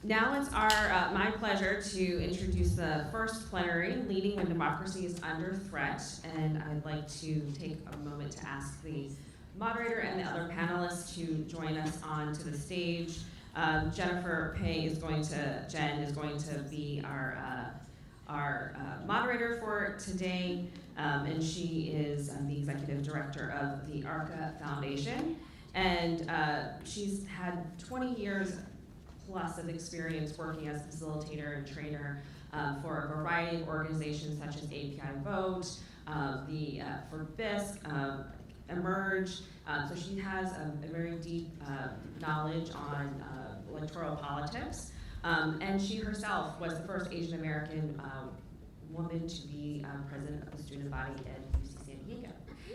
Now it's my pleasure to introduce the first plenary, Leading When Democracy is Under Threat, and I'd like to take a moment to ask the moderator and the other panelists to join us onto the stage. Jennifer Pay is going to be our moderator for today, and she is the executive director of the Arca Foundation, and she's had 20 years plus of experience working as a facilitator and trainer for a variety of organizations such as API Vote, for BISC, Emerge. So she has a very deep knowledge on electoral politics. And she herself was the first Asian American woman to be president of the student body at UC San Diego.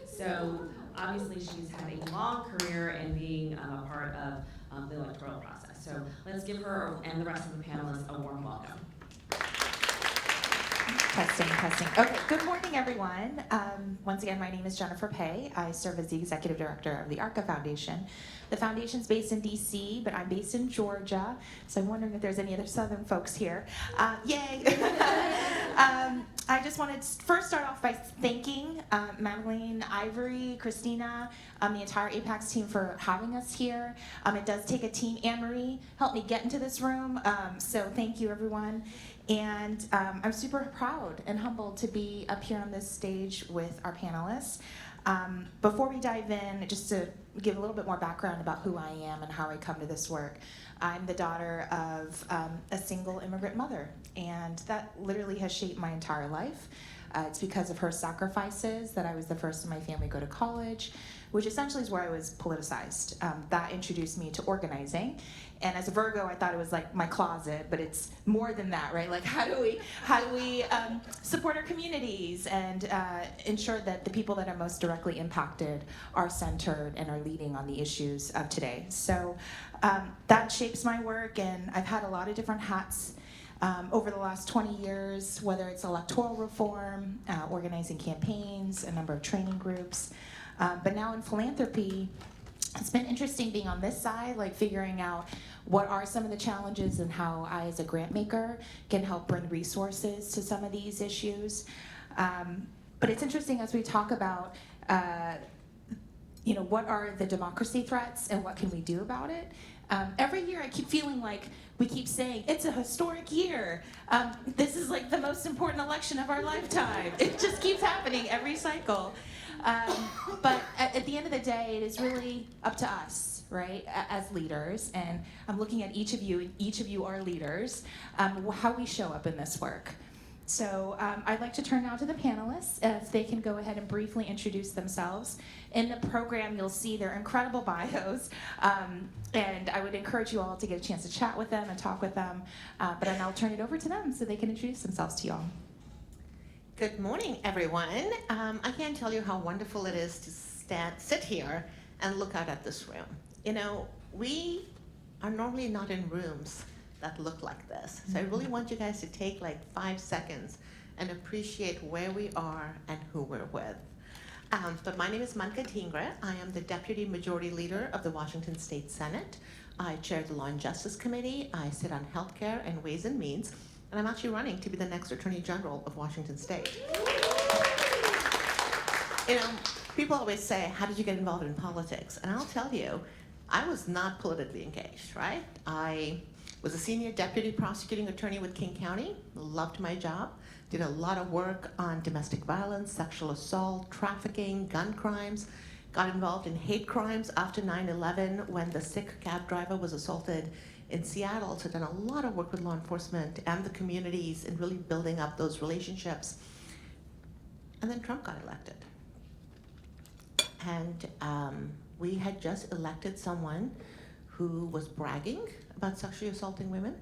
So obviously she's had a long career in being a part of the electoral process. So let's give her and the rest of the panelists a warm welcome. Testing. Okay, good morning, everyone. Once again, my name is Jennifer Pay. I serve as the executive director of the Arca Foundation. The foundation's based in DC, but I'm based in Georgia, so I'm wondering if there's any other Southern folks here. Yay! I just wanted to first start off by thanking Madeline, Ivory, Christina, the entire APAICS team for having us here. It does take a team. Anne-Marie helped me get into this room, so thank you, everyone. And I'm super proud and humbled to be up here on this stage with our panelists. Before we dive in, just to give a little bit more background about who I am and how I come to this work, I'm the daughter of a single immigrant mother, and that literally has shaped my entire life. It's because of her sacrifices that I was the first in my family to go to college, which essentially is where I was politicized. That introduced me to organizing. And as a Virgo, I thought it was like my closet, but it's more than that, right? Like how do we support our communities and ensure that the people that are most directly impacted are centered and are leading on the issues of today. So that shapes my work, and I've had a lot of different hats over the last 20 years, whether it's electoral reform, organizing campaigns, a number of training groups. But now in philanthropy, it's been interesting being on this side, like figuring out what are some of the challenges and how I, as a grant maker, can help bring resources to some of these issues. But it's interesting as we talk about, what are the democracy threats and what can we do about it? Every year I keep feeling like we keep saying, it's a historic year. This is like the most important election of our lifetime. It just keeps happening every cycle. But at the end of the day, it is really up to us, right, as leaders. And I'm looking at each of you, and each of you are leaders, how we show up in this work. So I'd like to turn now to the panelists, if they can go ahead and briefly introduce themselves. In the program, you'll see their incredible bios, and I would encourage you all to get a chance to chat with them and talk with them. But then I'll turn it over to them so they can introduce themselves to you all. Good morning, everyone. I can't tell you how wonderful it is to sit here and look out at this room. You know, we are normally not in rooms that look like this. So I really want you guys to take like 5 seconds and appreciate where we are and who we're with. But my name is Manka Dhingra. I am the Deputy Majority Leader of the Washington State Senate. I chair the Law and Justice Committee. I sit on Healthcare and Ways and Means. And I'm actually running to be the next Attorney General of Washington State. You know, people always say, how did you get involved in politics? And I'll tell you, I was not politically engaged, right? I was a senior deputy prosecuting attorney with King County, loved my job, did a lot of work on domestic violence, sexual assault, trafficking, gun crimes, got involved in hate crimes after 9/11 when the sick cab driver was assaulted in Seattle. So done a lot of work with law enforcement and the communities in really building up those relationships. And then Trump got elected. And we had just elected someone who was bragging about sexually assaulting women.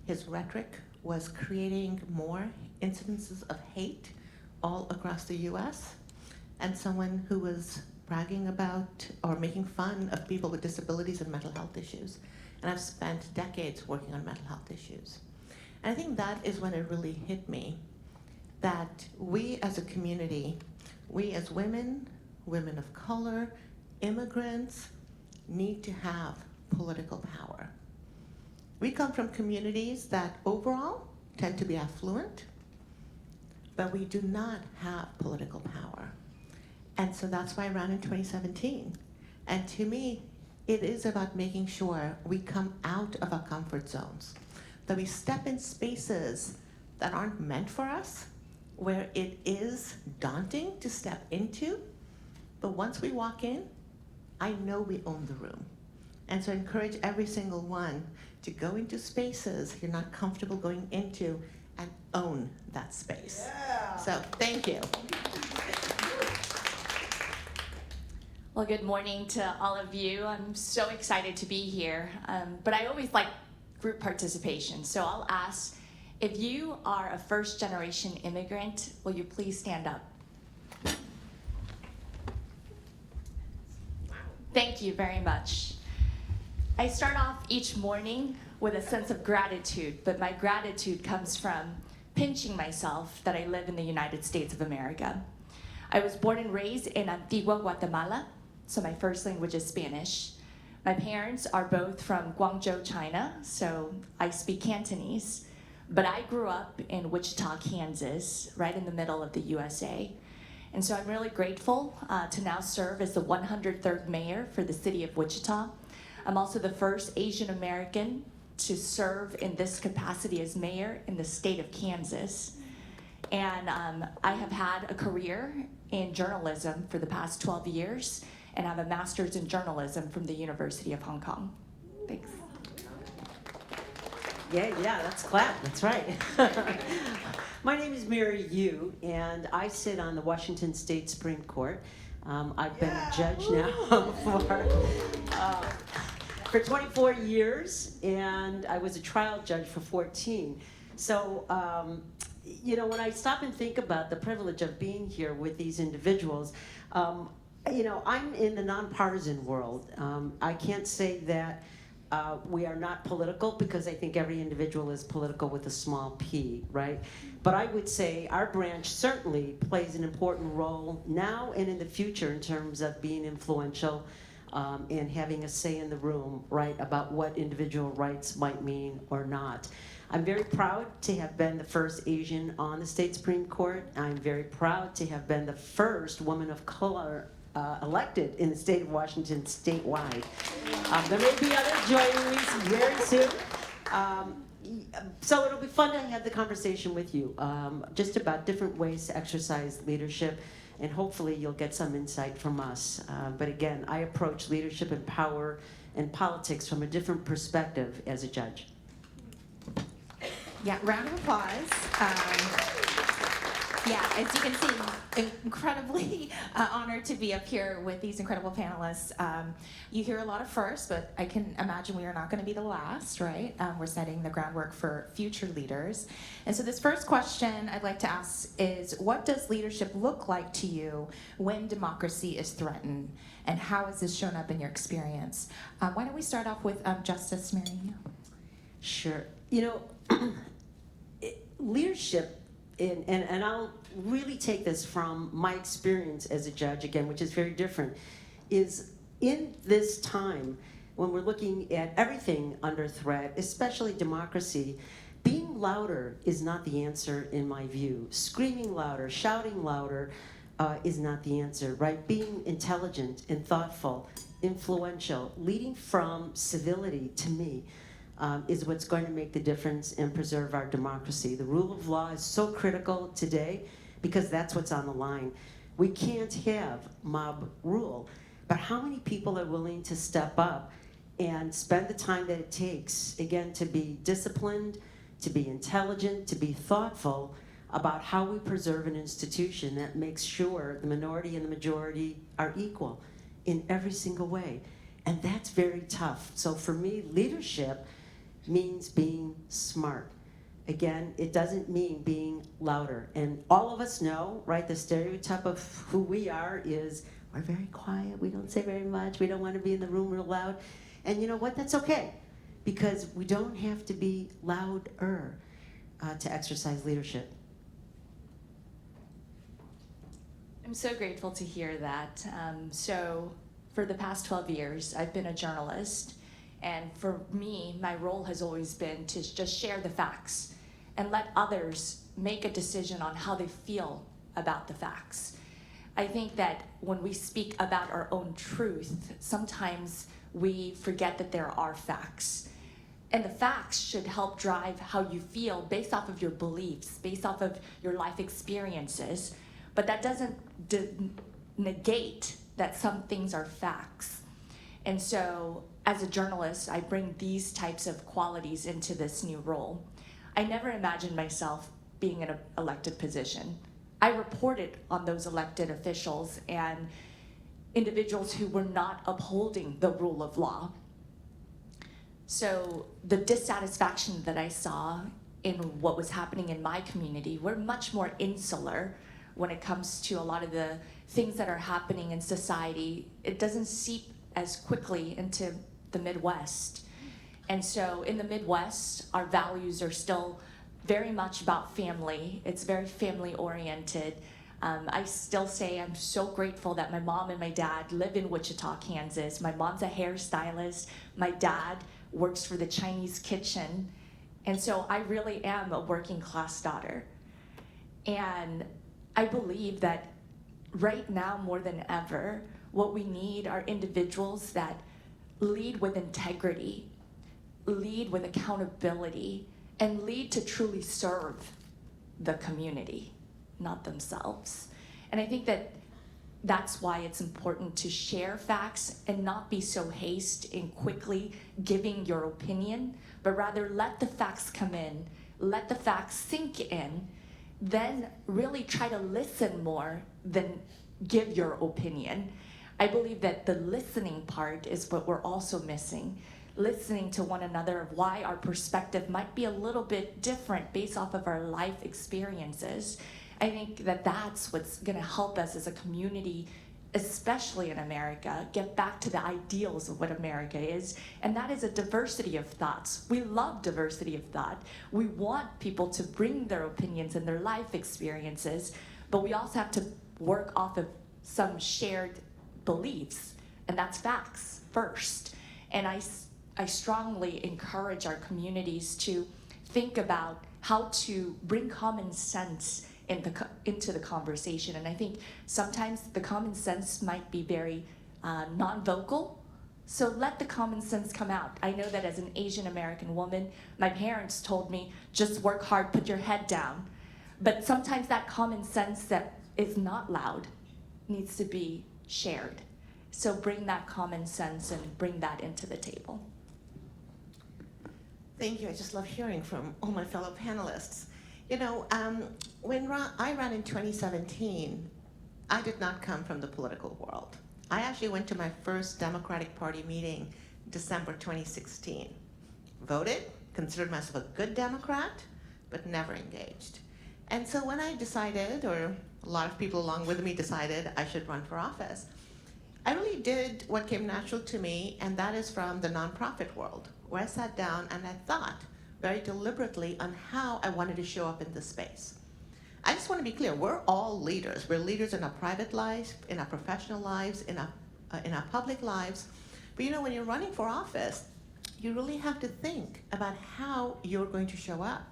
His rhetoric was creating more incidences of hate all across the US, and someone who was bragging about or making fun of people with disabilities and mental health issues. And I've spent decades working on mental health issues. And I think that is when it really hit me that we as a community, we as women, women of color, immigrants, need to have political power. We come from communities that overall tend to be affluent, but we do not have political power. And so that's why I ran in 2017. And to me, it is about making sure we come out of our comfort zones, that we step in spaces that aren't meant for us, where it is daunting to step into, but once we walk in, I know we own the room. And so I encourage every single one to go into spaces you're not comfortable going into and own that space. Yeah. So thank you. Well, good morning to all of you. I'm so excited to be here, but I always like group participation. So I'll ask, if you are a first-generation immigrant, will you please stand up? Thank you very much. I start off each morning with a sense of gratitude, but my gratitude comes from pinching myself that I live in the United States of America. I was born and raised in Antigua, Guatemala, so my first language is Spanish. My parents are both from Guangzhou, China, so I speak Cantonese, but I grew up in Wichita, Kansas, right in the middle of the USA. And so I'm really grateful to now serve as the 103rd mayor for the city of Wichita. I'm also the first Asian American to serve in this capacity as mayor in the state of Kansas. And I have had a career in journalism for the past 12 years, and I have a master's in journalism from the University of Hong Kong. Thanks. Yeah, that's clap, that's right. My name is Mary Yu, and I sit on the Washington State Supreme Court. I've been a judge now for 24 years, and I was a trial judge for 14. So, when I stop and think about the privilege of being here with these individuals, I'm in the nonpartisan world. I can't say that we are not political, because I think every individual is political with a small p, right? But I would say our branch certainly plays an important role now and in the future in terms of being influential and having a say in the room, right, about what individual rights might mean or not. I'm very proud to have been the first Asian on the state Supreme Court. I'm very proud to have been the first woman of color elected in the state of Washington statewide. There may be others joining me very soon. So it'll be fun to have the conversation with you, just about different ways to exercise leadership, and hopefully you'll get some insight from us. But again, I approach leadership and power and politics from a different perspective as a judge. Yeah, round of applause. As you can see, incredibly honored to be up here with these incredible panelists. You hear a lot of firsts, but I can imagine we are not going to be the last, right? We're setting the groundwork for future leaders. And so this first question I'd like to ask is, what does leadership look like to you when democracy is threatened? And how has this shown up in your experience? Why don't we start off with Justice Mary? Sure. Leadership, and I'll really take this from my experience as a judge, again, which is very different, is in this time when we're looking at everything under threat, especially democracy, being louder is not the answer in my view. Screaming louder, shouting louder is not the answer, right? Being intelligent and thoughtful, influential, leading from civility, to me, is what's going to make the difference and preserve our democracy. The rule of law is so critical today because that's what's on the line. We can't have mob rule, but how many people are willing to step up and spend the time that it takes, again, to be disciplined, to be intelligent, to be thoughtful about how we preserve an institution that makes sure the minority and the majority are equal in every single way? And that's very tough. So for me, leadership means being smart. Again, it doesn't mean being louder. And all of us know, right, the stereotype of who we are is we're very quiet, we don't say very much, we don't want to be in the room real loud. And you know what, that's okay, because we don't have to be louder to exercise leadership. I'm so grateful to hear that. So for the past 12 years, I've been a journalist, And for me, my role has always been to just share the facts and let others make a decision on how they feel about the facts. I think that when we speak about our own truth, sometimes we forget that there are facts. And the facts should help drive how you feel based off of your beliefs, based off of your life experiences. But that doesn't negate that some things are facts. And so, as a journalist, I bring these types of qualities into this new role. I never imagined myself being in an elected position. I reported on those elected officials and individuals who were not upholding the rule of law. So the dissatisfaction that I saw in what was happening in my community, we're much more insular when it comes to a lot of the things that are happening in society. It doesn't seep as quickly into the Midwest. And so in the Midwest, our values are still very much about family. It's very family oriented. I still say I'm so grateful that my mom and my dad live in Wichita, Kansas. My mom's a hairstylist. My dad works for the Chinese kitchen. And so I really am a working class daughter. And I believe that right now more than ever, what we need are individuals that lead with integrity, lead with accountability, and lead to truly serve the community, not themselves. And I think that that's why it's important to share facts and not be so hasty in quickly giving your opinion, but rather let the facts come in, let the facts sink in, then really try to listen more than give your opinion. I believe that the listening part is what we're also missing. Listening to one another of why our perspective might be a little bit different based off of our life experiences. I think that that's what's gonna help us as a community, especially in America, get back to the ideals of what America is, and that is a diversity of thoughts. We love diversity of thought. We want people to bring their opinions and their life experiences, but we also have to work off of some shared beliefs, and that's facts first. And I strongly encourage our communities to think about how to bring common sense into the conversation. And I think sometimes the common sense might be very non-vocal, so let the common sense come out. I know that as an Asian American woman, my parents told me, just work hard, put your head down. But sometimes that common sense that is not loud needs to be shared. So bring that common sense and bring that into the table. Thank you. I just love hearing from all my fellow panelists. You know, when I ran in 2017, I did not come from the political world. I actually went to my first Democratic Party meeting December 2016. Voted, considered myself a good Democrat, but never engaged. And so when I decided, or a lot of people along with me decided I should run for office, I really did what came natural to me, and that is from the nonprofit world, where I sat down and I thought very deliberately on how I wanted to show up in this space. I just want to be clear, we're all leaders. We're leaders in our private lives, in our professional lives, in our public lives. But you know, when you're running for office, you really have to think about how you're going to show up.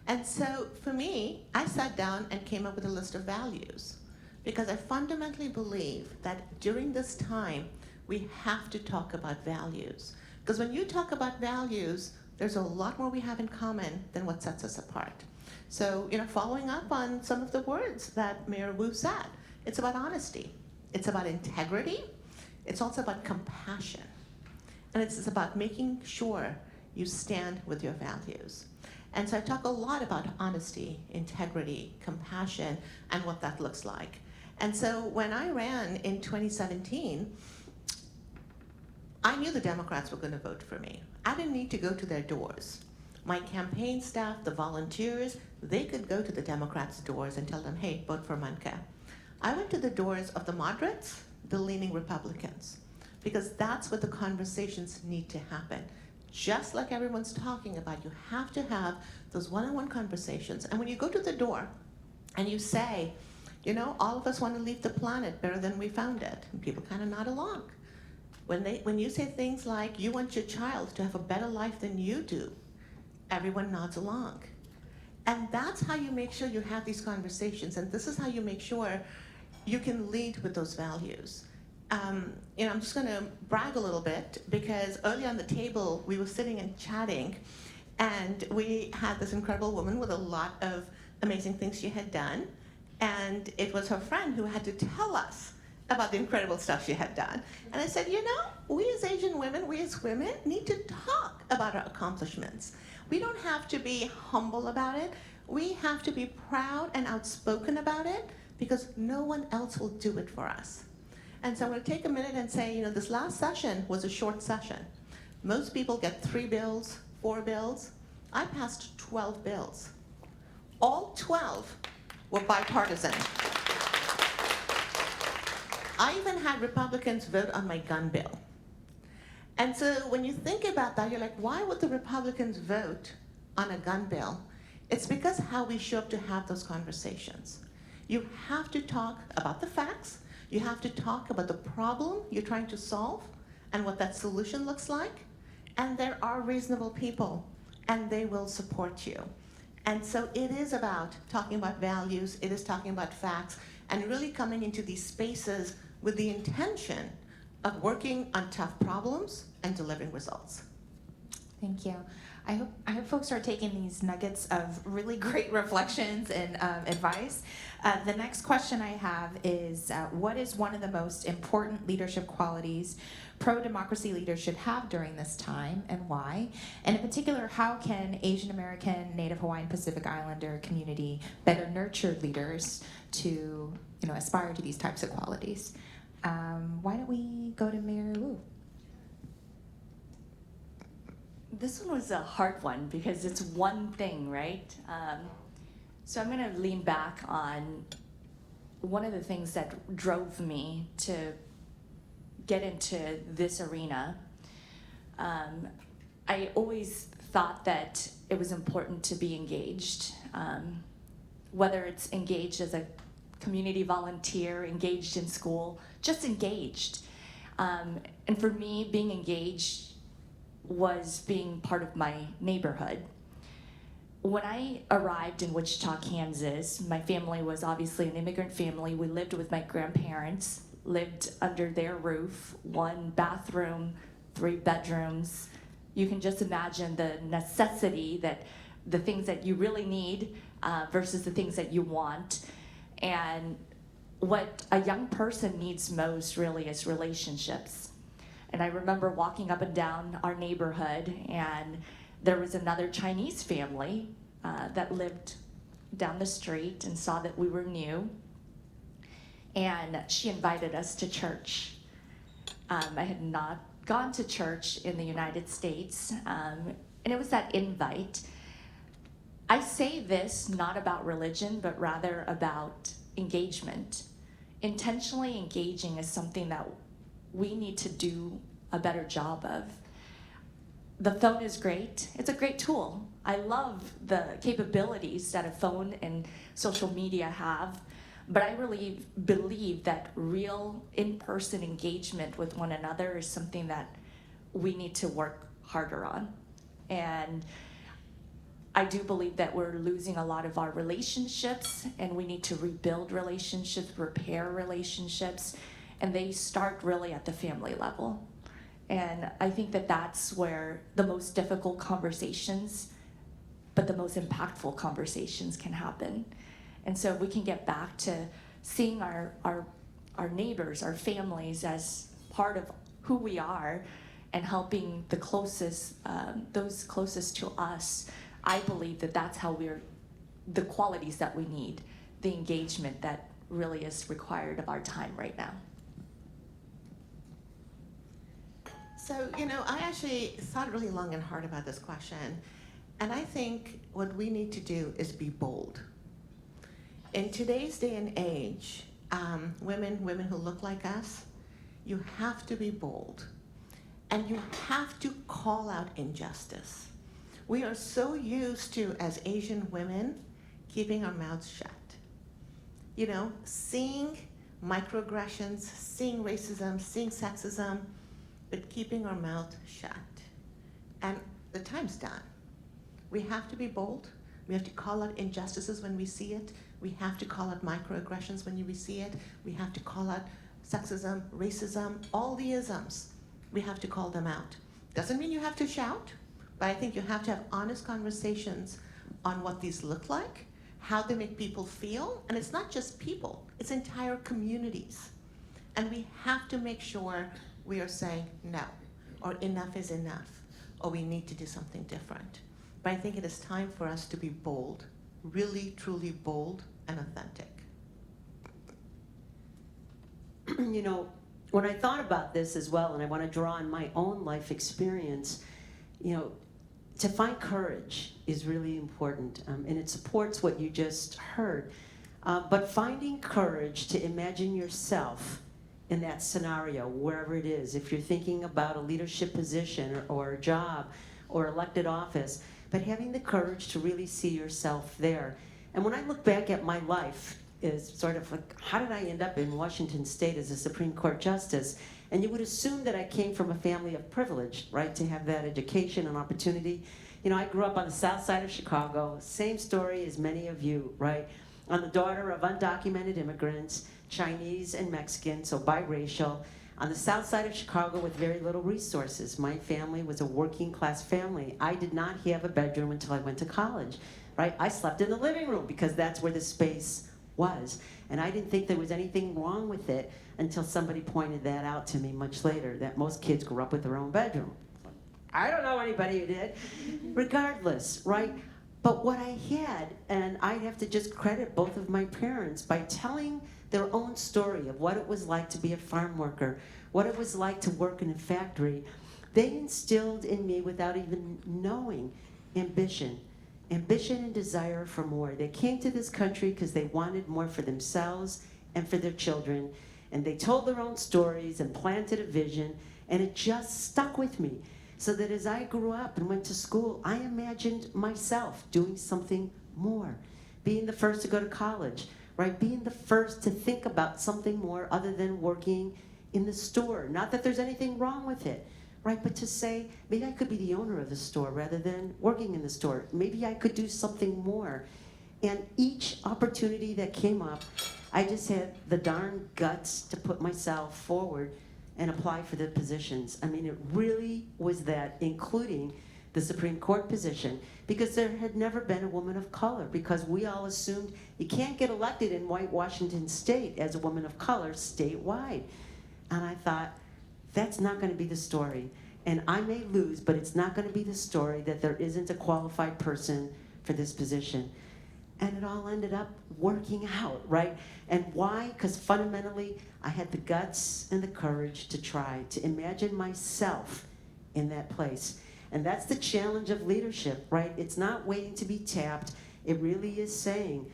And so for me, I sat down and came up with a list of values, because I fundamentally believe that during this time, we have to talk about values. Because when you talk about values, there's a lot more we have in common than what sets us apart. So, you know, following up on some of the words that Mayor Wu said, it's about honesty, it's about integrity, it's also about compassion, and it's about making sure you stand with your values. And so I talk a lot about honesty, integrity, compassion, and what that looks like. And so when I ran in 2017, I knew the Democrats were going to vote for me. I didn't need to go to their doors. My campaign staff, the volunteers, they could go to the Democrats' doors and tell them, hey, vote for Manka. I went to the doors of the moderates, the leaning Republicans, because that's where the conversations need to happen. Just like everyone's talking about, you have to have those one-on-one conversations. And when you go to the door and you say, you know, all of us want to leave the planet better than we found it, and people kind of nod along. When you say things like, you want your child to have a better life than you do, everyone nods along. And that's how you make sure you have these conversations, and this is how you make sure you can lead with those values. I'm just going to brag a little bit, because early on the table, we were sitting and chatting, and we had this incredible woman with a lot of amazing things she had done, and it was her friend who had to tell us about the incredible stuff she had done. And I said, we as Asian women, we as women need to talk about our accomplishments. We don't have to be humble about it. We have to be proud and outspoken about it, because no one else will do it for us. And so I'm going to take a minute and say, this last session was a short session. Most people get 3 bills, 4 bills. I passed 12 bills. All 12 were bipartisan. I even had Republicans vote on my gun bill. And so when you think about that, you're like, why would the Republicans vote on a gun bill? It's because how we show up to have those conversations. You have to talk about the facts. You have to talk about the problem you're trying to solve and what that solution looks like. And there are reasonable people, and they will support you. And so it is about talking about values, it is talking about facts, and really coming into these spaces with the intention of working on tough problems and delivering results. Thank you. I hope folks are taking these nuggets of really great reflections and advice. The next question I have is, what is one of the most important leadership qualities pro-democracy leaders should have during this time, and why? And in particular, how can Asian American, Native Hawaiian, Pacific Islander community better nurture leaders to aspire to these types of qualities? Why don't we go to Mayor Wu? This one was a hard one because it's one thing, right? So I'm going to lean back on one of the things that drove me to get into this arena. I always thought that it was important to be engaged, whether it's engaged as a community volunteer, engaged in school, just engaged. And for me, being engaged was being part of my neighborhood. When I arrived in Wichita, Kansas, my family was obviously an immigrant family. We lived with my grandparents, lived under their roof, 1 bathroom, 3 bedrooms. You can just imagine the necessity, that the things that you really need versus the things that you want. And what a young person needs most really is relationships. And I remember walking up and down our neighborhood, and there was another Chinese family that lived down the street and saw that we were new. And she invited us to church. I had not gone to church in the United States, and it was that invite. I say this not about religion, but rather about engagement. Intentionally engaging is something that we need to do a better job of. The phone is great. It's a great tool. I love the capabilities that a phone and social media have, but I really believe that real in-person engagement with one another is something that we need to work harder on. And I do believe that we're losing a lot of our relationships, and we need to rebuild relationships, repair relationships, and they start really at the family level. And I think that that's where the most difficult conversations, but the most impactful conversations can happen. And so if we can get back to seeing our neighbors, our families as part of who we are, and helping the closest, those closest to us, I believe that that's how the qualities that we need, the engagement that really is required of our time right now. So, I actually thought really long and hard about this question, and I think what we need to do is be bold. In today's day and age, women who look like us, you have to be bold, and you have to call out injustice. We are so used to, as Asian women, keeping our mouths shut. Seeing microaggressions, seeing racism, seeing sexism, but keeping our mouth shut. And the time's done. We have to be bold. We have to call out injustices when we see it. We have to call out microaggressions when we see it. We have to call out sexism, racism, all the isms. We have to call them out. Doesn't mean you have to shout, but I think you have to have honest conversations on what these look like, how they make people feel, and it's not just people, it's entire communities. And we have to make sure we are saying no, or enough is enough, or we need to do something different. But I think it is time for us to be bold, really, truly bold and authentic. You know, when I thought about this as well, and I want to draw on my own life experience, you know, to find courage is really important, and it supports what you just heard. But finding courage to imagine yourself in that scenario, wherever it is, if you're thinking about a leadership position or a job or elected office, but having the courage to really see yourself there. And when I look back at my life, is sort of like, how did I end up in Washington State as a Supreme Court Justice? And you would assume that I came from a family of privilege, right, to have that education and opportunity. You know, I grew up on the south side of Chicago, same story as many of you, right? I'm the daughter of undocumented immigrants, Chinese and Mexican, so biracial, on the south side of Chicago with very little resources. My family was a working class family. I did not have a bedroom until I went to college, right? I slept in the living room because that's where the space was. And I didn't think there was anything wrong with it until somebody pointed that out to me much later, that most kids grew up with their own bedroom. I don't know anybody who did. Regardless, right? But what I had, and I'd have to just credit both of my parents by telling their own story of what it was like to be a farm worker, what it was like to work in a factory. They instilled in me, without even knowing, ambition and desire for more. They came to this country because they wanted more for themselves and for their children, and they told their own stories and planted a vision, and it just stuck with me. So that as I grew up and went to school, I imagined myself doing something more, being the first to go to college, right? Being the first to think about something more other than working in the store. Not that there's anything wrong with it, right? But to say, maybe I could be the owner of the store rather than working in the store. Maybe I could do something more. And each opportunity that came up, I just had the darn guts to put myself forward and apply for the positions. I mean, it really was that, including the Supreme Court position, because there had never been a woman of color, because we all assumed you can't get elected in white Washington State as a woman of color statewide. And I thought, that's not going to be the story. And I may lose, but it's not going to be the story that there isn't a qualified person for this position. And it all ended up working out, right? And why? Because fundamentally, I had the guts and the courage to try to imagine myself in that place. And that's the challenge of leadership, right? It's not waiting to be tapped. It really is saying,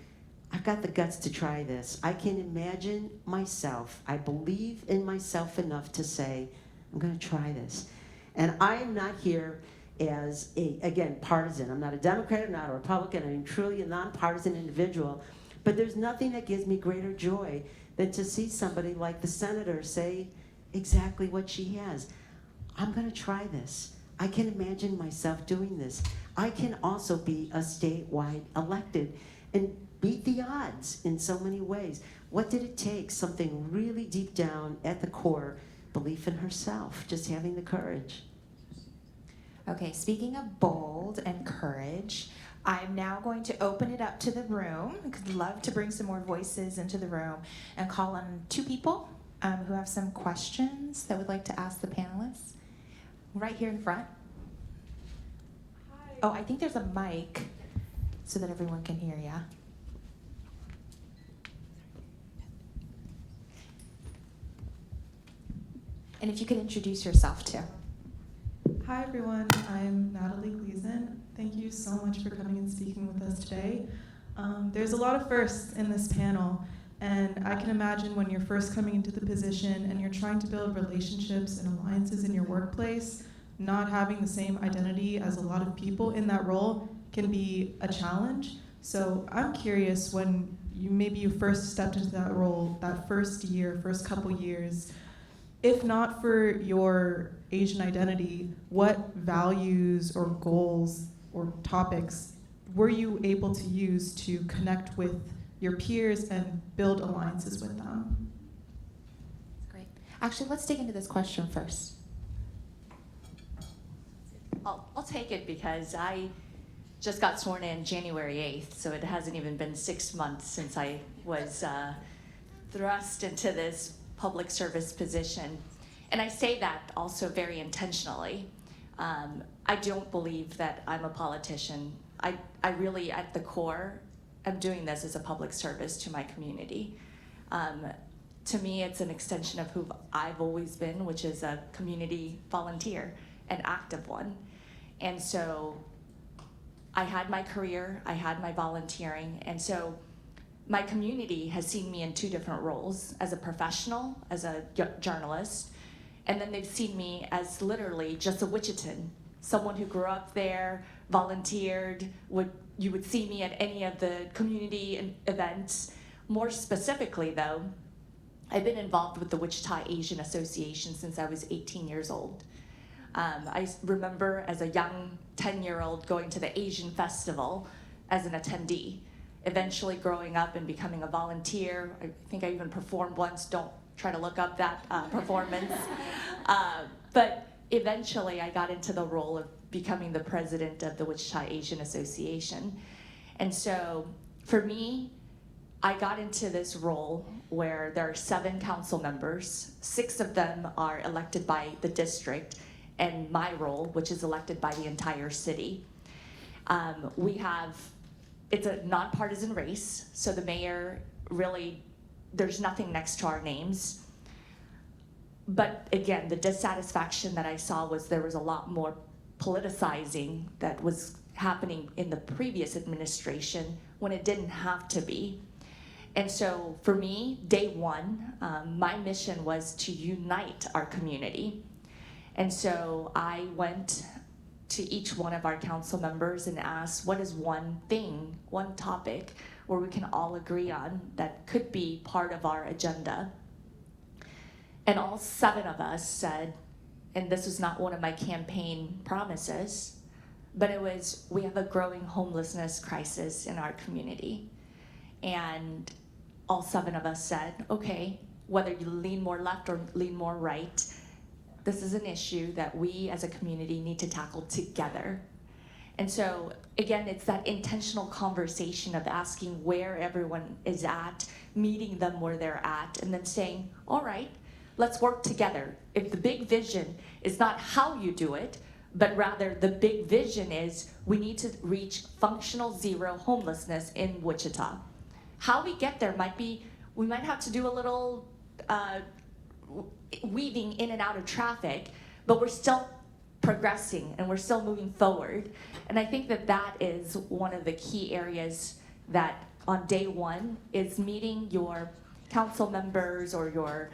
I've got the guts to try this. I can imagine myself. I believe in myself enough to say, I'm going to try this. And I am not here as again, partisan. I'm not a Democrat, I'm not a Republican, I'm truly a nonpartisan individual. But there's nothing that gives me greater joy than to see somebody like the senator say exactly what she has. I'm going to try this. I can imagine myself doing this. I can also be a statewide elected and beat the odds in so many ways. What did it take? Something really deep down at the core, belief in herself, just having the courage. Okay, speaking of bold and courage, I'm now going to open it up to the room. I'd love to bring some more voices into the room and call on two people who have some questions that would like to ask the panelists. Right here in front. Hi. Oh, I think there's a mic so that everyone can hear you. And if you could introduce yourself too. Hi everyone, I'm Natalie Gleason. Thank you so much for coming and speaking with us today. There's a lot of firsts in this panel, and I can imagine when you're first coming into the position and you're trying to build relationships and alliances in your workplace, not having the same identity as a lot of people in that role can be a challenge. So I'm curious, when you first stepped into that role, that first year, first couple years, if not for your Asian identity, what values or goals or topics were you able to use to connect with your peers and build alliances with them? Great. Actually, let's dig into this question first. I'll take it because I just got sworn in January 8th, so it hasn't even been 6 months since I was thrust into this public service position. And I say that also very intentionally. I don't believe that I'm a politician. I really, at the core, am doing this as a public service to my community. To me, it's an extension of who I've always been, which is a community volunteer, an active one. And so I had my career, I had my volunteering, and so my community has seen me in 2 different roles, as a professional, as a journalist, and then they've seen me as literally just a Wichitan, someone who grew up there, volunteered, you would see me at any of the community events. More specifically though, I've been involved with the Wichita Asian Association since I was 18 years old. I remember as a young 10-year-old going to the Asian Festival as an attendee, eventually growing up and becoming a volunteer. I think I even performed once, don't try to look up that performance. But eventually I got into the role of becoming the president of the Wichita Asian Association. And so for me, I got into this role where there are 7 council members, 6 of them are elected by the district, and my role, which is elected by the entire city. It's a nonpartisan race, so the mayor really, there's nothing next to our names. But again, the dissatisfaction that I saw was there was a lot more politicizing that was happening in the previous administration when it didn't have to be. And so for me, day one, my mission was to unite our community. And so I went to each one of our council members and asked, what is one thing, one topic where we can all agree on that could be part of our agenda? And all 7 of us said, and this was not one of my campaign promises, but it was, we have a growing homelessness crisis in our community. And all 7 of us said, okay, whether you lean more left or lean more right, this is an issue that we as a community need to tackle together. And so, again, it's that intentional conversation of asking where everyone is at, meeting them where they're at, and then saying, all right, let's work together. If the big vision is not how you do it, but rather the big vision is we need to reach functional zero homelessness in Wichita. How we get there might be, we might have to do a little weaving in and out of traffic, but we're still progressing and we're still moving forward. And I think that that is one of the key areas that on day one is meeting your council members or your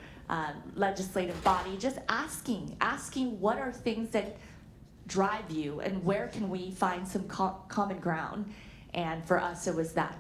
legislative body, just asking what are things that drive you and where can we find some common ground. And for us, it was that.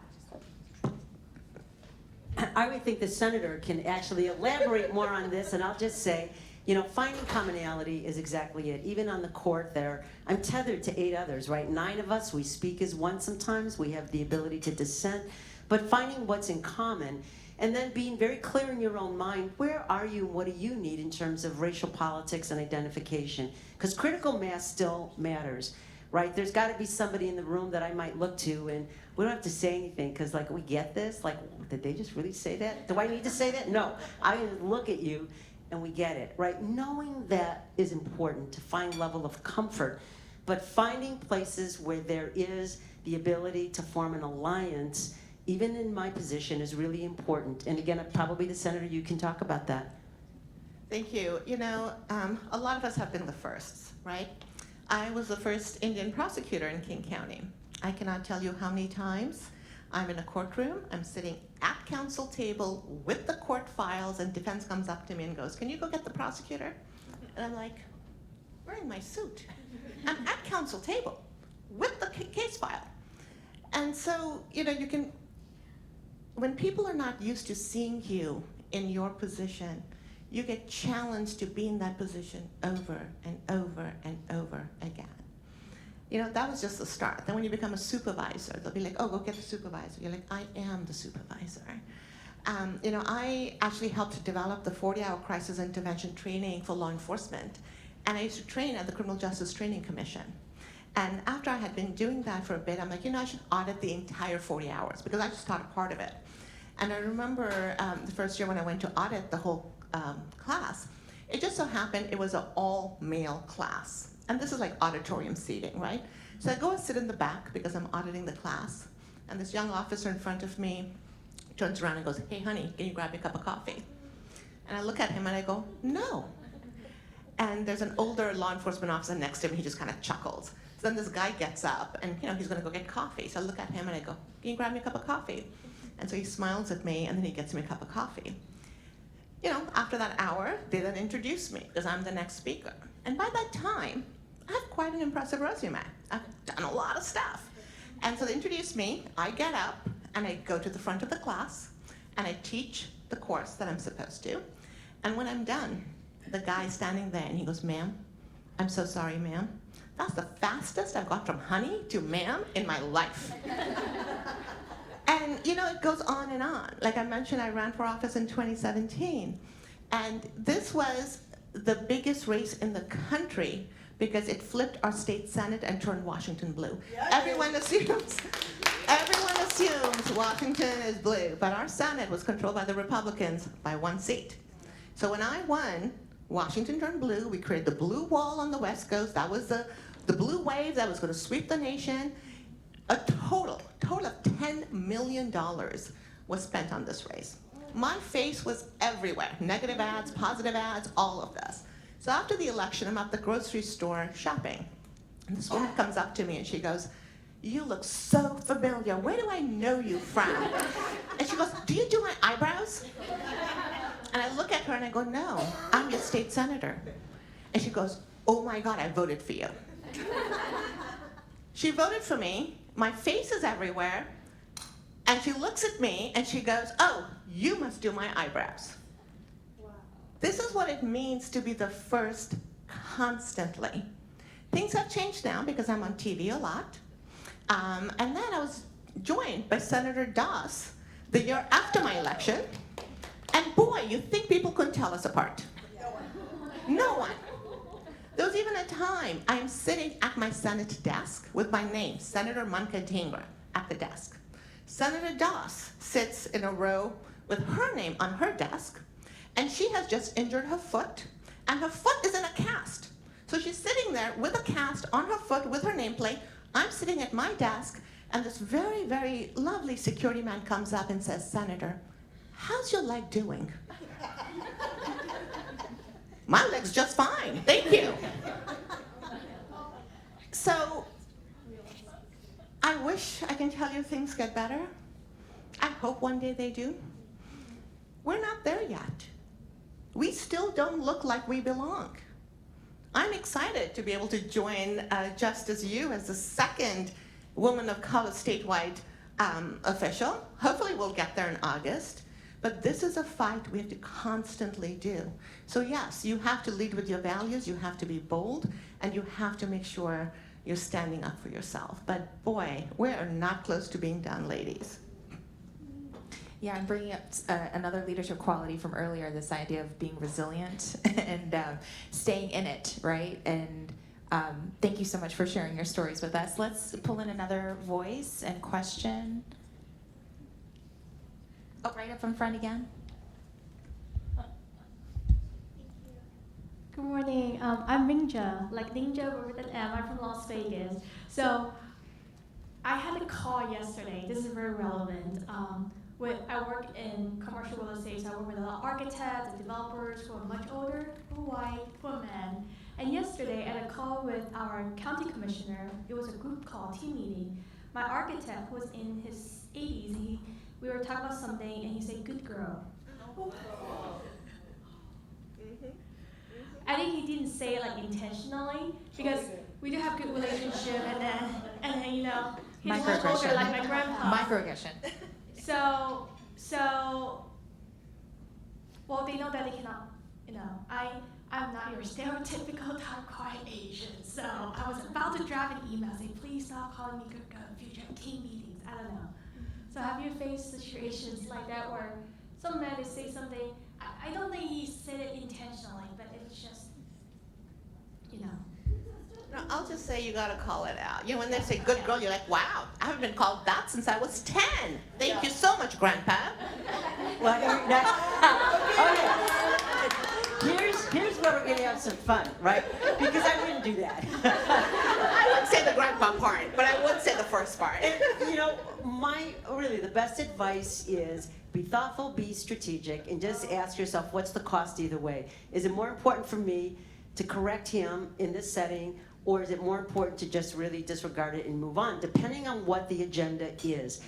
I would think the senator can actually elaborate more on this, and I'll just say, you know, finding commonality is exactly it. Even on the court there, I'm tethered to 8 others, right? 9 of us, we speak as one sometimes, we have the ability to dissent, but finding what's in common, and then being very clear in your own mind, where are you, what do you need in terms of racial politics and identification? Because critical mass still matters, right? There's gotta be somebody in the room that I might look to, and we don't have to say anything, because like, we get this, like, did they just really say that? Do I need to say that? No, I look at you and we get it, right? Knowing that is important to find level of comfort, but finding places where there is the ability to form an alliance, even in my position, is really important. And again, probably the senator, you can talk about that. Thank you. You know, a lot of us have been the firsts, right? I was the first Indian prosecutor in King County. I cannot tell you how many times I'm in a courtroom, I'm sitting at counsel table with the court files, and defense comes up to me and goes, can you go get the prosecutor? And I'm like, wearing my suit. I'm at counsel table with the case file. And so, you know, you can, when people are not used to seeing you in your position, you get challenged to be in that position over and over and over again. You know, that was just the start. Then when you become a supervisor, they'll be like, oh, go get the supervisor. You're like, I am the supervisor. You know, I actually helped to develop the 40-hour crisis intervention training for law enforcement. And I used to train at the Criminal Justice Training Commission. And after I had been doing that for a bit, I'm like, you know, I should audit the entire 40 hours because I just taught a part of it. And I remember the first year when I went to audit the whole class, it just so happened it was an all-male class. And this is like auditorium seating, right? So I go and sit in the back because I'm auditing the class. And this young officer in front of me turns around and goes, hey, honey, can you grab me a cup of coffee? And I look at him and I go, no. And there's an older law enforcement officer next to him. He just kind of chuckles. So then this guy gets up and, you know, he's going to go get coffee. So I look at him and I go, can you grab me a cup of coffee? And so he smiles at me and then he gets me a cup of coffee. You know, after that hour, they then introduce me because I'm the next speaker. And by that time, I have quite an impressive resume. I've done a lot of stuff. And so they introduce me, I get up, and I go to the front of the class, and I teach the course that I'm supposed to. And when I'm done, the guy's standing there, and he goes, ma'am, I'm so sorry, ma'am. That's the fastest I've got from honey to ma'am in my life. And, you know, it goes on and on. Like I mentioned, I ran for office in 2017. And this was the biggest race in the country because it flipped our state senate and turned Washington blue. Everyone assumes Washington is blue, but our senate was controlled by the Republicans by 1 seat. So when I won, Washington turned blue. We created the blue wall on the West Coast. That was the blue wave that was going to sweep the nation. A total of $10 million was spent on this race. My face was everywhere. Negative ads, positive ads, all of this. So after the election, I'm at the grocery store shopping. And this woman comes up to me and she goes, you look so familiar. Where do I know you from? And she goes, do you do my eyebrows? And I look at her and I go, no, I'm your state senator. And she goes, oh my God, I voted for you. She voted for me. My face is everywhere. And she looks at me and she goes, oh, you must do my eyebrows. Wow. This is what it means to be the first constantly. Things have changed now because I'm on TV a lot. And then I was joined by Senator Doss the year after my election. And boy, you think people couldn't tell us apart. No one. There was even a time I am sitting at my Senate desk with my name, Senator Manka Dhingra, at the desk. Senator Doss sits in a row with her name on her desk, and she has just injured her foot, and her foot is in a cast. So she's sitting there with a cast on her foot with her nameplate. I'm sitting at my desk, and this very, very lovely security man comes up and says, Senator, how's your leg doing? My leg's just fine, thank you. So, I wish I can tell you things get better. I hope one day they do. We're not there yet. We still don't look like we belong. I'm excited to be able to join Justice Yu as the second woman of color statewide official. Hopefully we'll get there in August. But this is a fight we have to constantly do. So yes, you have to lead with your values, you have to be bold, and you have to make sure you're standing up for yourself. But boy, we are not close to being done, ladies. Yeah, I'm bringing up another leadership quality from earlier, this idea of being resilient and staying in it, right? And thank you so much for sharing your stories with us. Let's pull in another voice and question. Oh, right up in front again. Good morning. I'm Ninja, like Ninja with an M. I'm from Las Vegas. So I had a call yesterday. This is very relevant. I work in commercial real estate, so I work with a lot of architects and developers who are much older, who are white, who are men. And yesterday, at a call with our county commissioner, it was a group call, team meeting. My architect, who was in his 80s, we were talking about something, and he said, "Good girl." I think he didn't say it like intentionally because we do have good relationship, and then you know he's much older, like my grandpa. Microaggression. So, well, they know that they cannot you know, I'm not your stereotypical top quiet Asian. So I was about to draft an email saying, please stop calling me future team meetings. I don't know. So have you faced situations like that where some man is say something? I don't think he said it intentionally, but it's just, you know. No, I'll just say you gotta call it out. You know, when they say good girl, you're like, wow, I haven't been called that since I was 10. Thank you so much, Grandpa. Well, here's where we're gonna have some fun, right? Because I wouldn't do that. I wouldn't say the grandpa part, but I would say the first part. And, you know, the best advice is be thoughtful, be strategic, and just ask yourself, what's the cost either way? Is it more important for me to correct him in this setting, or is it more important to just really disregard it and move on, depending on what the agenda is?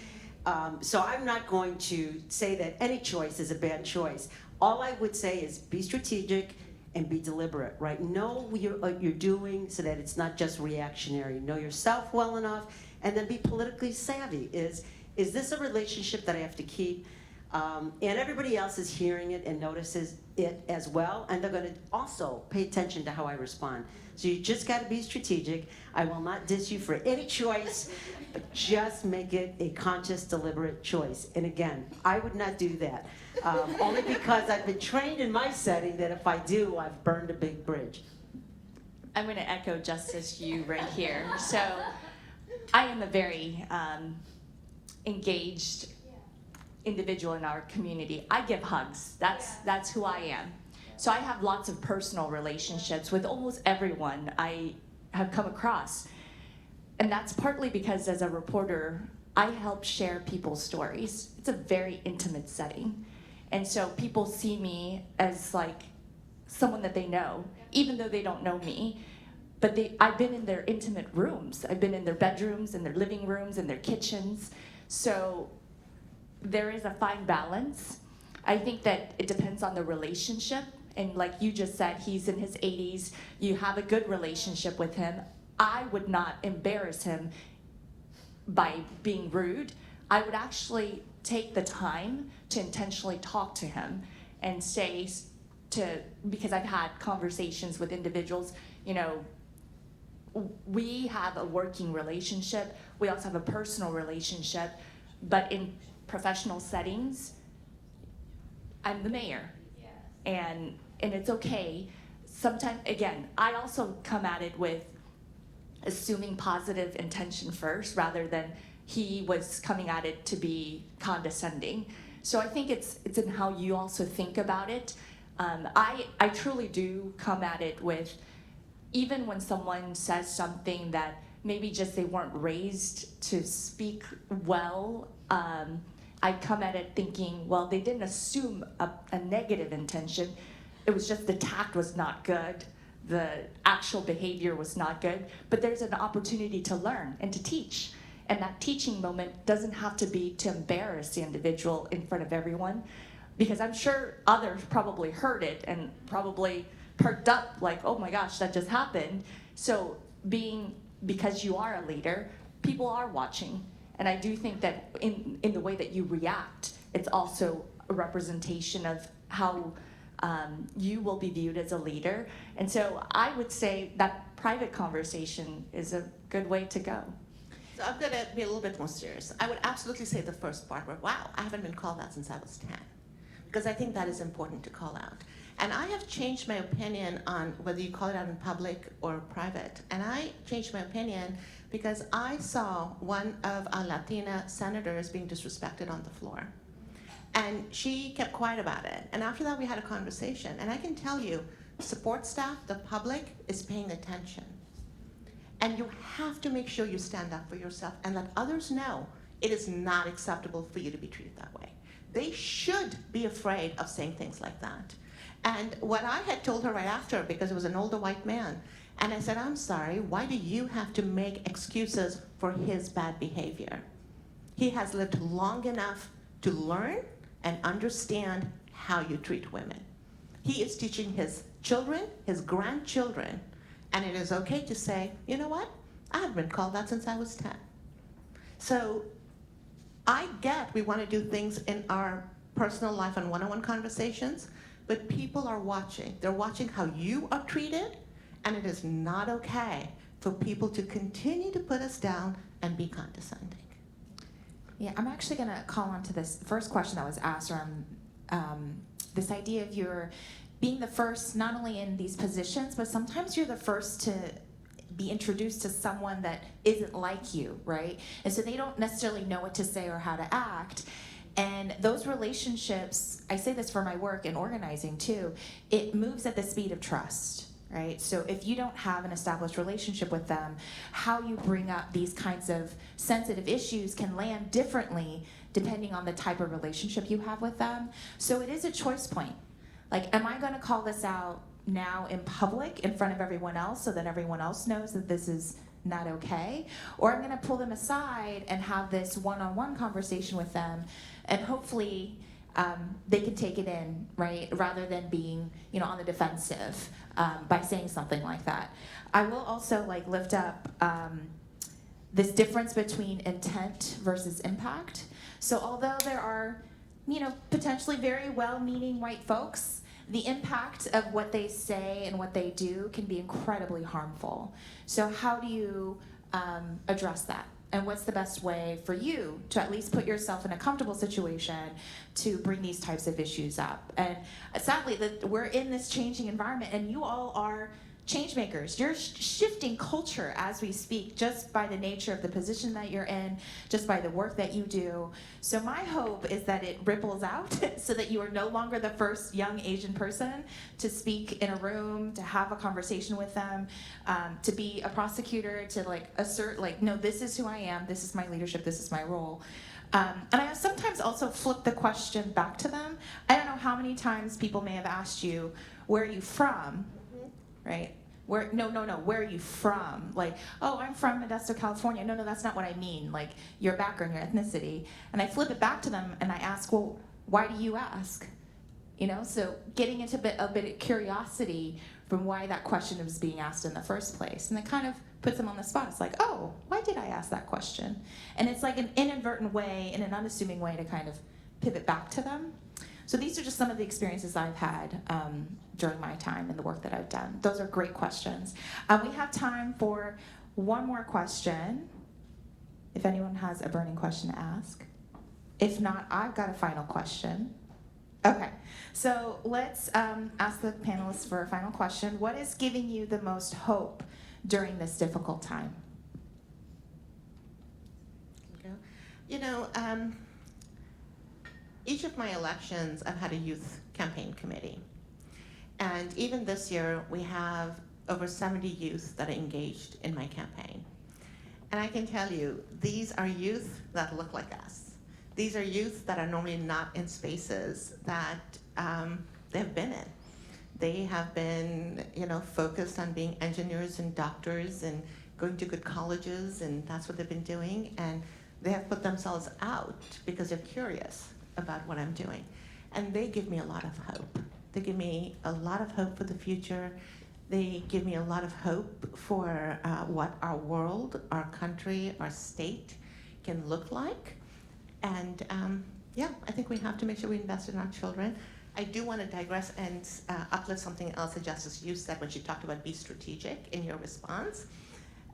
So I'm not going to say that any choice is a bad choice. All I would say is be strategic and be deliberate, right? Know what you're doing so that it's not just reactionary. Know yourself well enough, and then be politically savvy. Is this a relationship that I have to keep? And everybody else is hearing it and notices it as well, and they're going to also pay attention to how I respond. So you just got to be strategic. I will not diss you for any choice, but just make it a conscious, deliberate choice. And again, I would not do that, only because I've been trained in my setting that if I do, I've burned a big bridge. I'm going to echo Justice you right here. So I am a very engaged individual in our community. I give hugs. That's who I am. So I have lots of personal relationships with almost everyone I have come across. And that's partly because as a reporter, I help share people's stories. It's a very intimate setting. And so people see me as like someone that they know, even though they don't know me. But I've been in their intimate rooms. I've been in their bedrooms, in their living rooms, in their kitchens. So there is a fine balance. I think that it depends on the relationship. And like you just said, he's in his 80s. You have a good relationship with him. I would not embarrass him by being rude. I would actually take the time to intentionally talk to him and say because I've had conversations with individuals, you know, we have a working relationship. We also have a personal relationship, but in professional settings, I'm the mayor. And it's okay. Sometimes, again, I also come at it with assuming positive intention first rather than he was coming at it to be condescending. So I think it's in how you also think about it. I truly do come at it with, even when someone says something that maybe just they weren't raised to speak well, I come at it thinking, well, they didn't assume a negative intention. It was just the tact was not good. The actual behavior was not good. But there's an opportunity to learn and to teach. And that teaching moment doesn't have to be to embarrass the individual in front of everyone, because I'm sure others probably heard it and probably perked up like, oh my gosh, that just happened. So because you are a leader, people are watching. And I do think that in the way that you react, it's also a representation of how you will be viewed as a leader. And so I would say that private conversation is a good way to go. So I'm going to be a little bit more serious. I would absolutely say the first part where, wow, I haven't been called that since I was 10. Because I think that is important to call out. And I have changed my opinion on whether you call it out in public or private. And I changed my opinion because I saw one of our Latina senators being disrespected on the floor. And she kept quiet about it. And after that, we had a conversation. And I can tell you, support staff, the public, is paying attention. And you have to make sure you stand up for yourself and let others know it is not acceptable for you to be treated that way. They should be afraid of saying things like that. And what I had told her right after, because it was an older white man, and I said, I'm sorry, why do you have to make excuses for his bad behavior? He has lived long enough to learn and understand how you treat women. He is teaching his children, his grandchildren, and it is okay to say, you know what? I haven't been called that since I was 10. So I get we want to do things in our personal life and one-on-one conversations, but people are watching. They're watching how you are treated, and it is not okay for people to continue to put us down and be condescending. Yeah, I'm actually going to call on to this first question that was asked around this idea of your being the first, not only in these positions, but sometimes you're the first to be introduced to someone that isn't like you, right? And so they don't necessarily know what to say or how to act. And those relationships, I say this for my work in organizing too, it moves at the speed of trust, right? So if you don't have an established relationship with them, how you bring up these kinds of sensitive issues can land differently depending on the type of relationship you have with them. So it is a choice point. Like, am I going to call this out now in public in front of everyone else so that everyone else knows that this is not okay? Or I'm going to pull them aside and have this one-on-one conversation with them, and hopefully they can take it in, right? Rather than being, on the defensive by saying something like that. I will also lift up this difference between intent versus impact. So although there are, potentially very well-meaning white folks, the impact of what they say and what they do can be incredibly harmful. So how do you address that? And what's the best way for you to at least put yourself in a comfortable situation to bring these types of issues up? And sadly, we're in this changing environment, and you all are change makers. You're shifting culture as we speak, just by the nature of the position that you're in, just by the work that you do. So my hope is that it ripples out so that you are no longer the first young Asian person to speak in a room, to have a conversation with them, to be a prosecutor, to assert no, this is who I am, this is my leadership, this is my role. And I sometimes also flip the question back to them. I don't know how many times people may have asked you, where are you from? Right? Where are you from? Oh, I'm from Modesto, California. No, that's not what I mean. Your background, your ethnicity. And I flip it back to them and I ask, well, why do you ask? So getting into a bit of curiosity from why that question was being asked in the first place. And it kind of puts them on the spot. It's oh, why did I ask that question? And it's an inadvertent way, in an unassuming way, to kind of pivot back to them. So these are just some of the experiences I've had during my time and the work that I've done. Those are great questions. We have time for one more question, if anyone has a burning question to ask. If not, I've got a final question. Okay, so let's ask the panelists for a final question. What is giving you the most hope during this difficult time? Each of my elections, I've had a youth campaign committee. And even this year, we have over 70 youth that are engaged in my campaign. And I can tell you, these are youth that look like us. These are youth that are normally not in spaces that they've been in. They have been, focused on being engineers and doctors and going to good colleges, and that's what they've been doing. And they have put themselves out because they're curious about what I'm doing. And they give me a lot of hope. They give me a lot of hope for the future. They give me a lot of hope for what our world, our country, our state can look like. And I think we have to make sure we invest in our children. I do want to digress and uplift something else that Justice Yu said when she talked about be strategic in your response.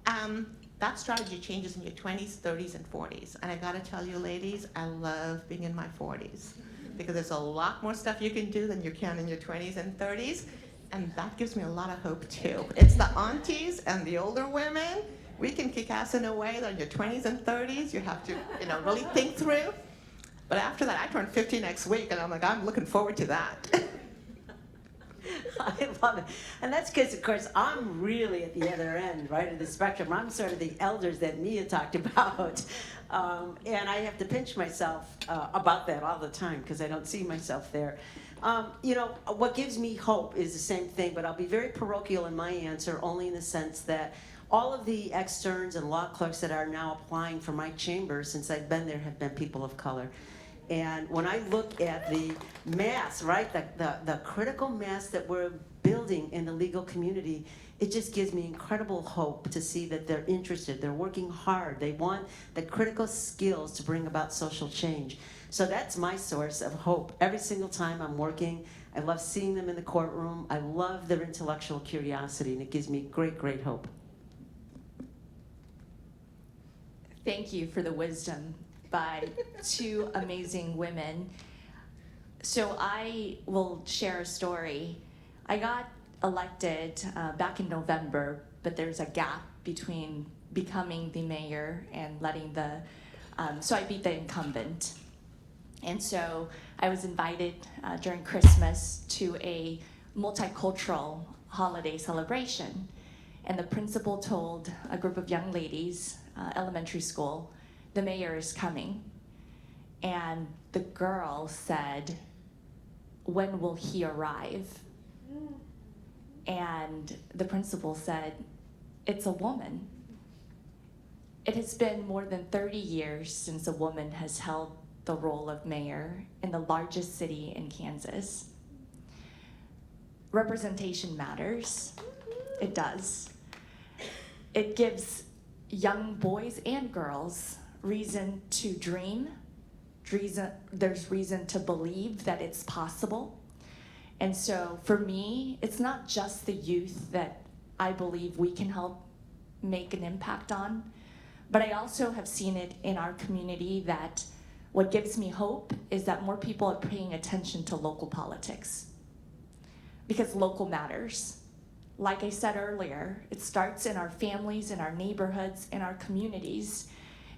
That strategy changes in your 20s, 30s, and 40s. And I gotta tell you, ladies, I love being in my 40s because there's a lot more stuff you can do than you can in your 20s and 30s. And that gives me a lot of hope too. It's the aunties and the older women. We can kick ass in a way that in your 20s and 30s, you have to, really think through. But after that, I turn 50 next week, and I'm looking forward to that. I love it. And that's because, of course, I'm really at the other end, right, of the spectrum. I'm sort of the elders that Mia talked about. And I have to pinch myself about that all the time because I don't see myself there. What gives me hope is the same thing, but I'll be very parochial in my answer, only in the sense that all of the externs and law clerks that are now applying for my chamber since I've been there have been people of color. And when I look at the mass, right, the critical mass that we're building in the legal community, it just gives me incredible hope to see that they're interested, they're working hard, they want the critical skills to bring about social change. So that's my source of hope. Every single time I'm working I love seeing them in the courtroom. I love their intellectual curiosity, and it gives me great, great hope. Thank you for the wisdom by two amazing women. So I will share a story. I got elected back in November, but there's a gap between becoming the mayor and letting the, so I beat the incumbent. And so I was invited during Christmas to a multicultural holiday celebration. And the principal told a group of young ladies, elementary school, the mayor is coming. And the girl said, when will he arrive? And the principal said, it's a woman. It has been more than 30 years since a woman has held the role of mayor in the largest city in Kansas. Representation matters. It does. It gives young boys and girls reason to dream. There's reason to believe that it's possible. And so for me, it's not just the youth that I believe we can help make an impact on, but I also have seen it in our community that what gives me hope is that more people are paying attention to local politics, because local matters. Like I said earlier, it starts in our families, in our neighborhoods, in our communities.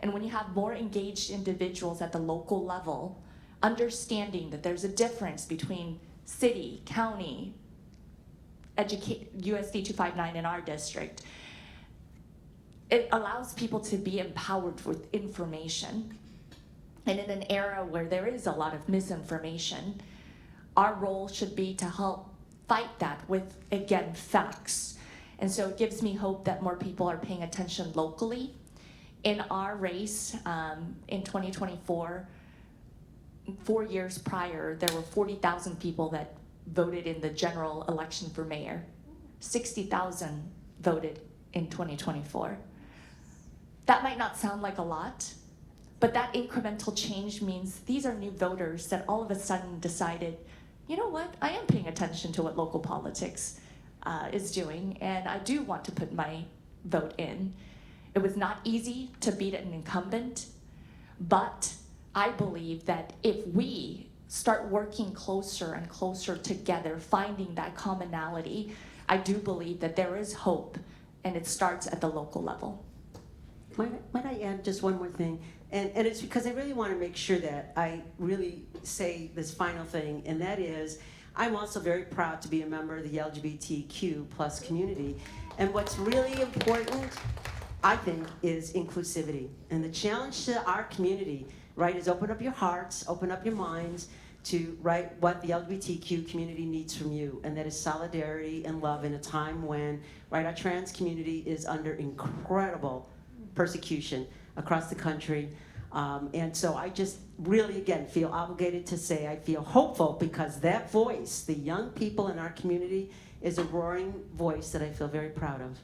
And when you have more engaged individuals at the local level, understanding that there's a difference between city, county, USD 259 in our district, it allows people to be empowered with information. And in an era where there is a lot of misinformation, our role should be to help fight that with, again, facts. And so it gives me hope that more people are paying attention locally. In our race in 2024, 4 years prior, there were 40,000 people that voted in the general election for mayor. 60,000 voted in 2024. That might not sound like a lot, but that incremental change means these are new voters that all of a sudden decided, you know what, I am paying attention to what local politics is doing, and I do want to put my vote in. It was not easy to beat an incumbent, but I believe that if we start working closer and closer together, finding that commonality, I do believe that there is hope, and it starts at the local level. Might I add just one more thing? And it's because I really want to make sure that I really say this final thing, and that is, I'm also very proud to be a member of the LGBTQ plus community. And what's really important, I think, is inclusivity. And the challenge to our community, right, is open up your hearts, open up your minds to, right, what the LGBTQ community needs from you. And that is solidarity and love in a time when, right, our trans community is under incredible persecution across the country. And so I just really, again, feel obligated to say I feel hopeful, because that voice, the young people in our community, is a roaring voice that I feel very proud of.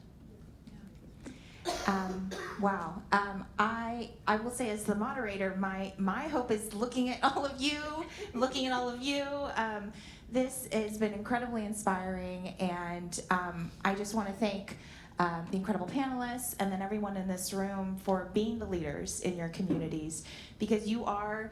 Wow. I will say, as the moderator, my hope is looking at all of you, This has been incredibly inspiring, and I just want to thank the incredible panelists and then everyone in this room for being the leaders in your communities, because you are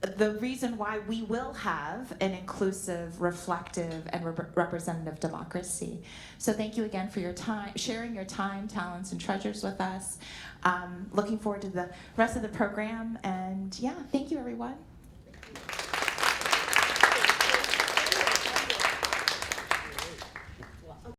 the reason why we will have an inclusive, reflective, and representative democracy. So thank you again for your time, sharing your time, talents, and treasures with us. Looking forward to the rest of the program, and yeah, thank you, everyone.